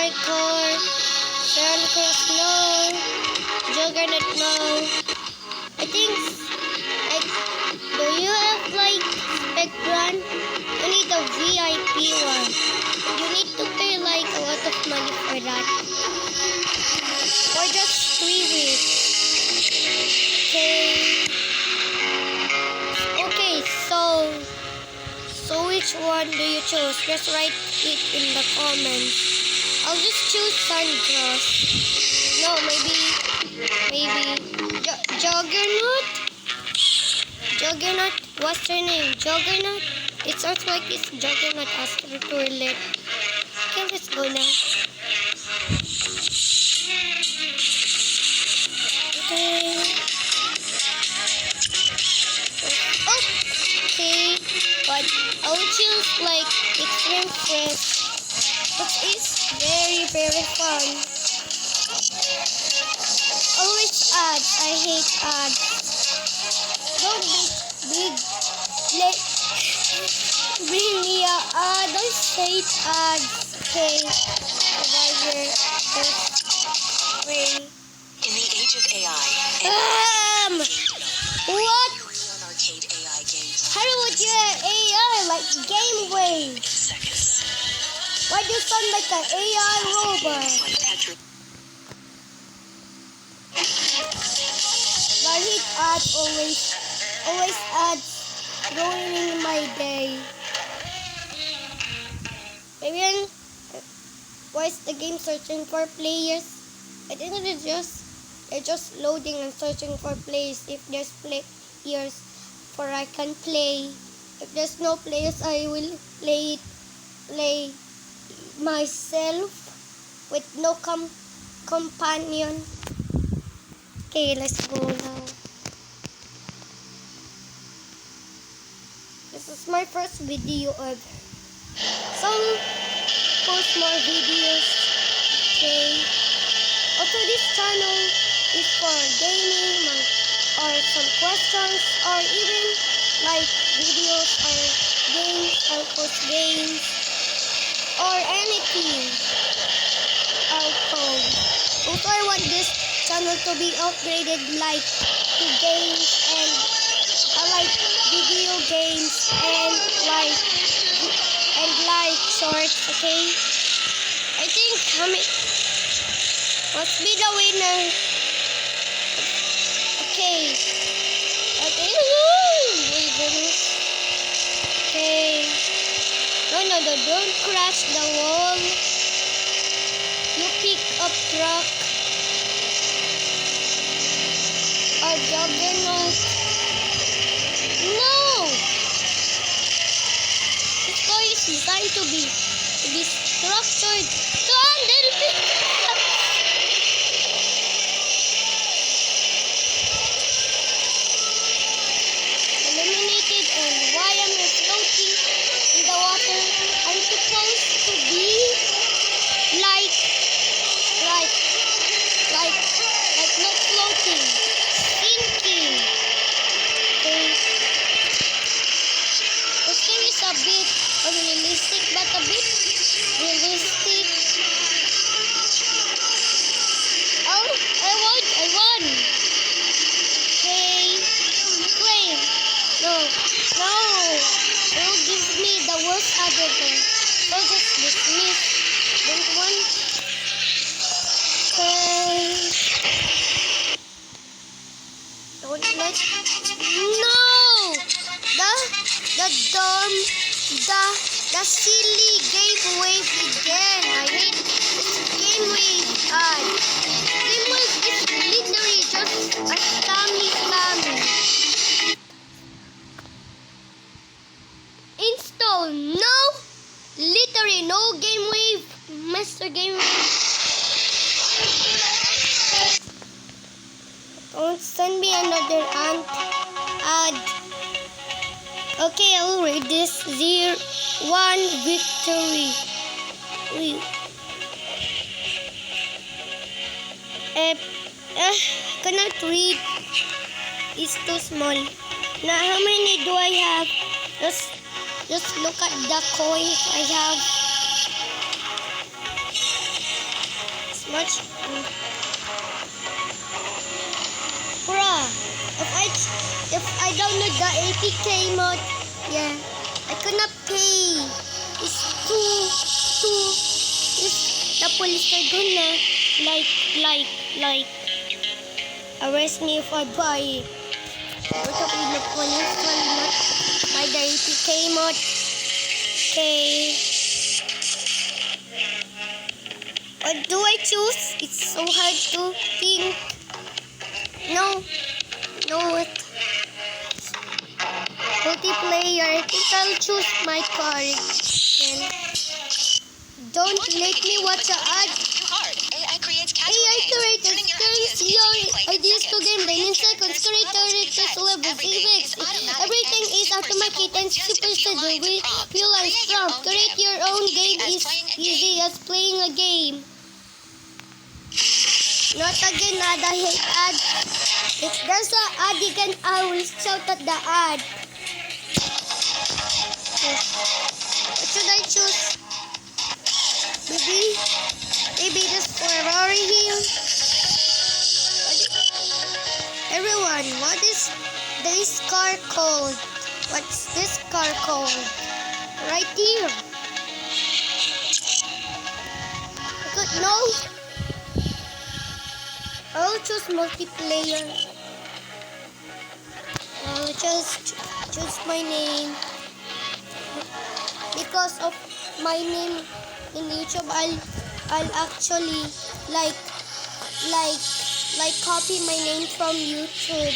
Hardcore, Cross, no. Juggernaut, no. I think, like, do you have like Spectrum? You need a VIP one. You need to pay like a lot of money for that. For just 3 weeks. Okay, so which one do you choose? Just write it in the comments. I'll just choose Suncross. No, maybe Juggernaut? Juggernaut? What's her name? Juggernaut? It sounds like it's Juggernaut after toilet. Okay, let's go now. Okay. Okay, but I'll choose like Extreme Fresh. But it's very fun. Always ads. I hate ads. Don't big let bring me a ad. I hate ads. Okay, provider free. In the age of AI, what? arcade AI games. How would you AI like Game Wave? Seconds. Why do you sound like an AI robot? I hate ads always ads ruining my day. Maybe why is the game searching for players? I think they're just loading and searching for players. If there's players, for I can play. If there's no players, I will play myself with no companion. Okay, let's go now. This is my first video ever. Some post more videos. Okay. Also, this channel is for gaming or some questions or even like videos or games or post games or anything. I'll post. Also, I want this channel to be upgraded like to games and like video games and like shorts. Okay, I think must be the winner. Okay. Okay. No, don't crash the wall. You pick up truck or Juggernaut. No! This toy is designed to be structured to handle people. Eliminated, and why am I floating in the water? I'm supposed to be like not floating, sinking. Okay. This game is a bit unrealistic, but a bit realistic. Oh, I won. Okay. Claim. No. It will give me the worst editor. So just dismiss. Don't want. Okay. Don't let. No! The silly Game Wave again. I hate this Game Wave ad. Game Wave is literally just a scammy. Install no, literally no Game Wave, Mr. Game Wave. Don't send me another ad. Okay, I'll read this. 0-1 victory. Cannot read. It's too small. Now, how many do I have? Just look at the coins I have. watch. Bruh, if I download the APK mod, yeah, I cannot pay. It's too. The police are gonna like arrest me if I buy it. What up with the police will not buy the APK mod? Okay. What do I choose? It's so hard to think. No, what? Multiplayer. I think I'll choose my card. And don't let me watch an ad. Too hard. AI creates casual AI games, creators turning your turns ideas into your gameplay in ideas to seconds. game brain in Create seconds. characters, Creators levels, levels, Everything effects. is automatic Everything and is super automatic simple and with just super a few simple. lines of We prompt. feel like Create your prompt. own Create game. your It's own easy game as is playing a easy game. as playing a game. Not again, ad. I hate ad. If there's an ad again, I will shout at the ad. What should I choose? Maybe this Ferrari here. Everyone, what is this car called? What's this car called? Right here. I don't know. I'll choose multiplayer. I'll just choose my name. Because of my name in YouTube, I'll actually like copy my name from YouTube.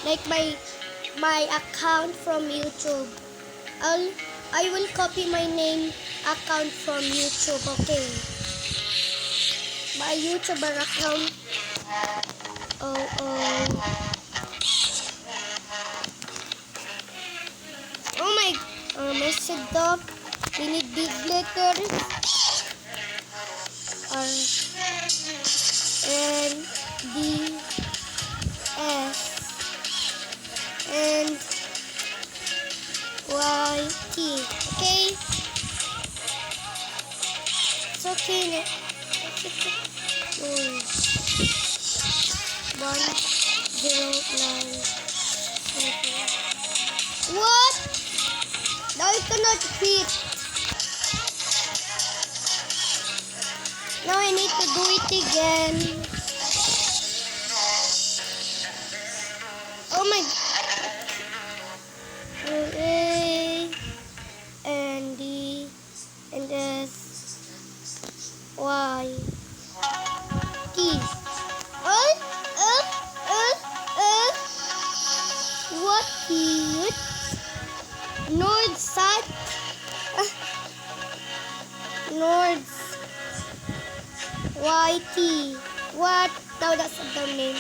Like my account from YouTube. I will copy my name account from YouTube, okay? My YouTuber account. Oh my, messed up. We need big letters. R-N-D-S and Y-T. Okay? It's okay. One, 109. What? Now I cannot fit. Now I need to do it again. Oh my. A and D and S Y T. What is North South? North YT. What? No, that's not the name.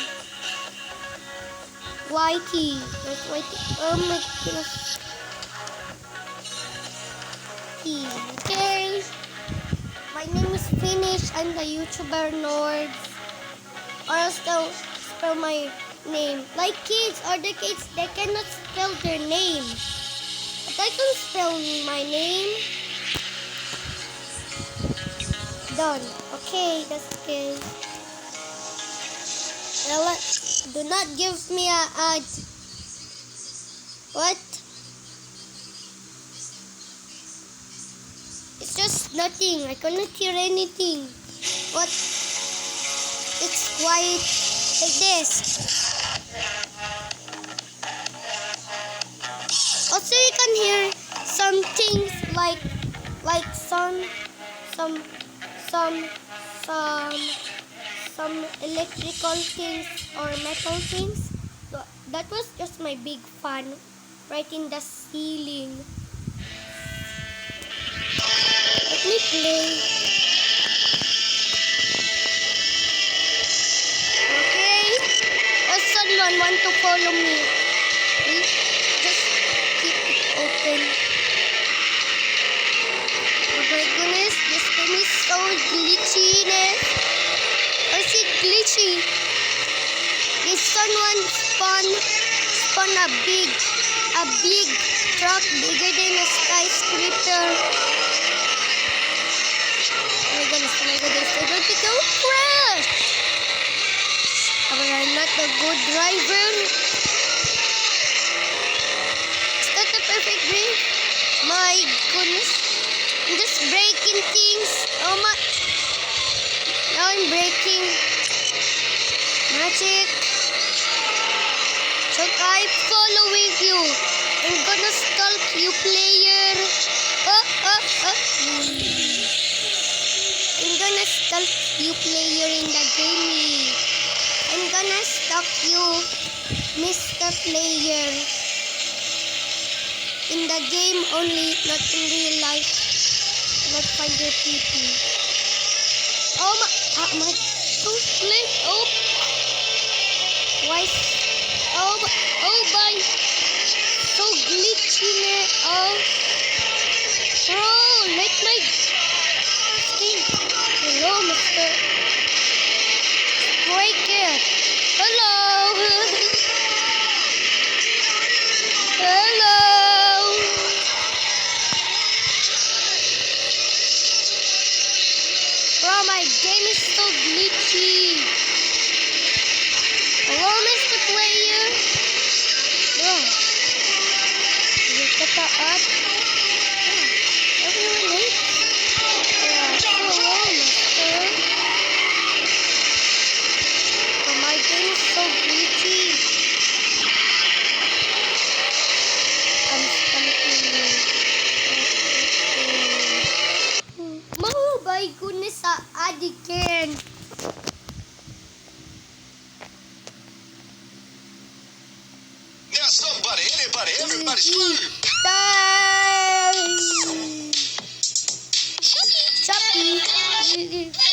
YT. That's YT. Oh my goodness. Okay. My name is Finish. I'm the YouTuber Nord. Or else they'll spell my name. Like kids, other kids, they cannot spell their name. But I can spell my name. Done. Okay, that's okay. Do not give me a ad. What? It's just nothing. I cannot hear anything. What? It's quiet like this. Also, you can hear some things like some electrical things or metal things. So that was just my big fan right in the ceiling. Let me play. Okay. If someone want to follow me, please just keep it open. Oh my goodness, this game is so glitchiness. Or is it glitchy? Did someone spawn a big truck bigger than a skyscraper? Oh my goodness. my goodness, I don't think I'll crash. But I'm not a good driver. Is that the perfect brake? My goodness. I'm just breaking things. Oh my. Now I'm breaking. Magic. So I'm following you. I'm gonna stalk you, player. I'm gonna stalk you, player, in the game. I'm gonna stalk you, Mr. Player. In the game only, not in real life. Not find your PP. Oh my goodness. Oh. Why? Oh my. So glitchy na. Oh. Bro, let my skin. Hello, Mr. Break it. Hello. Hello. Bro, my game is so glitchy. Hello, Mr. Player. Bro. Look at the art. Everyone hates. Hello, Mister. But my game is so glitchy. I'm stunting you. Oh my goodness, again. Now somebody, anybody, everybody scream. Die. Shopee.